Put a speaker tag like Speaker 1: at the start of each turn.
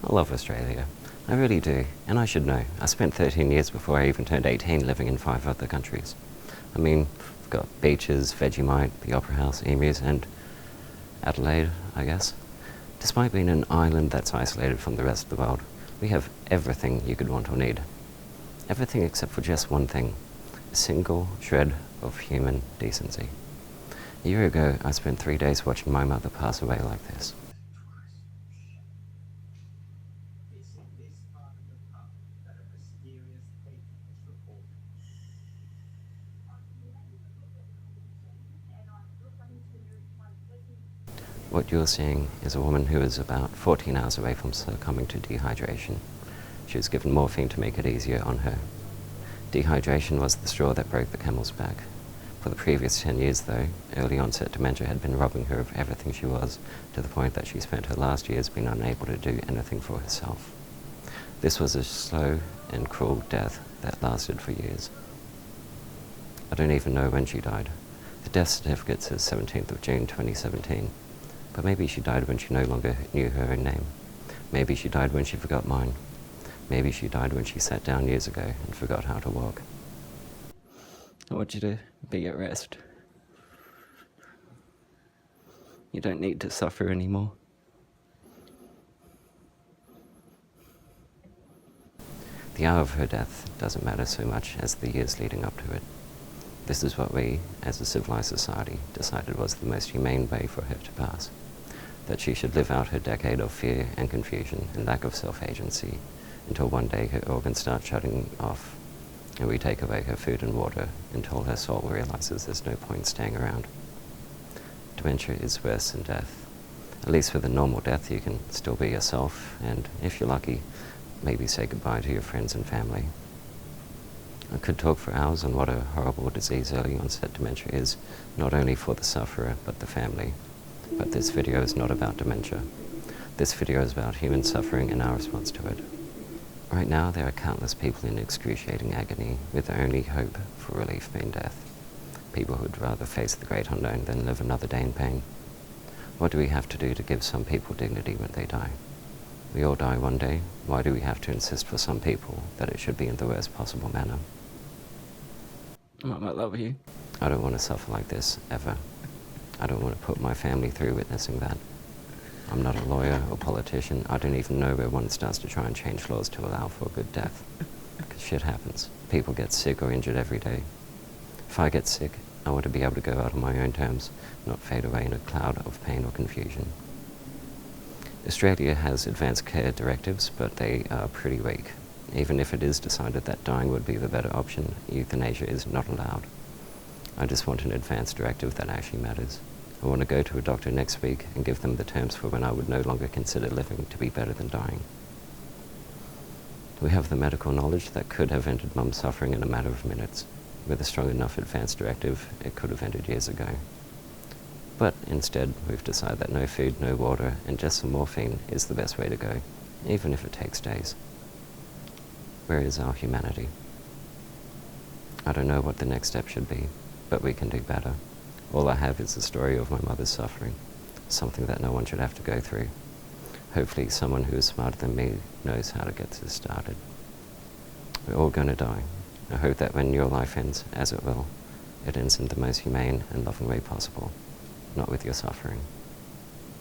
Speaker 1: I love Australia. I really do, and I should know. I spent 13 years before I even turned 18 living in 5 other countries. I mean, we've got beaches, Vegemite, the Opera House, emus, and Adelaide, I guess. Despite being an island that's isolated from the rest of the world, we have everything you could want or need. Everything except for just one thing, a single shred of human decency. A year ago, I spent 3 days watching my mother pass away like this. What you're seeing is a woman who is about 14 hours away from succumbing to dehydration. She was given morphine to make it easier on her. Dehydration was the straw that broke the camel's back. For the previous 10 years, though, early onset dementia had been robbing her of everything she was, to the point that she spent her last years being unable to do anything for herself. This was a slow and cruel death that lasted for years. I don't even know when she died. The death certificate says 17th of June 2017. But maybe she died when she no longer knew her own name. Maybe she died when she forgot mine. Maybe she died when she sat down years ago and forgot how to walk. I want you to be at rest. You don't need to suffer anymore. The hour of her death doesn't matter so much as the years leading up to it. This is what we, as a civilized society, decided was the most humane way for her to pass. That she should live out her decade of fear and confusion and lack of self-agency until one day her organs start shutting off and we take away her food and water until her soul realizes there's no point staying around. Dementia is worse than death. At least with a normal death you can still be yourself and, if you're lucky, maybe say goodbye to your friends and family. I could talk for hours on what a horrible disease early onset dementia is, not only for the sufferer but the family. But this video is not about dementia. This video is about human suffering and our response to it. Right now there are countless people in excruciating agony with their only hope for relief being death. People who would rather face the great unknown than live another day in pain. What do we have to do to give some people dignity when they die? We all die one day. Why do we have to insist for some people that it should be in the worst possible manner? Mum, I love you. I don't want to suffer like this, ever. I don't want to put my family through witnessing that. I'm not a lawyer or politician. I don't even know where one starts to try and change laws to allow for a good death. Because shit happens. People get sick or injured every day. If I get sick, I want to be able to go out on my own terms, not fade away in a cloud of pain or confusion. Australia has advanced care directives, but they are pretty weak. Even if it is decided that dying would be the better option, euthanasia is not allowed. I just want an advanced directive that actually matters. I want to go to a doctor next week and give them the terms for when I would no longer consider living to be better than dying. We have the medical knowledge that could have ended Mum's suffering in a matter of minutes. With a strong enough advanced directive, it could have ended years ago. But instead, we've decided that no food, no water, and just some morphine is the best way to go, even if it takes days. Where is our humanity? I don't know what the next step should be, but we can do better. All I have is the story of my mother's suffering, something that no one should have to go through. Hopefully someone who is smarter than me knows how to get this started. We're all going to die. I hope that when your life ends, as it will, it ends in the most humane and loving way possible, not with your suffering.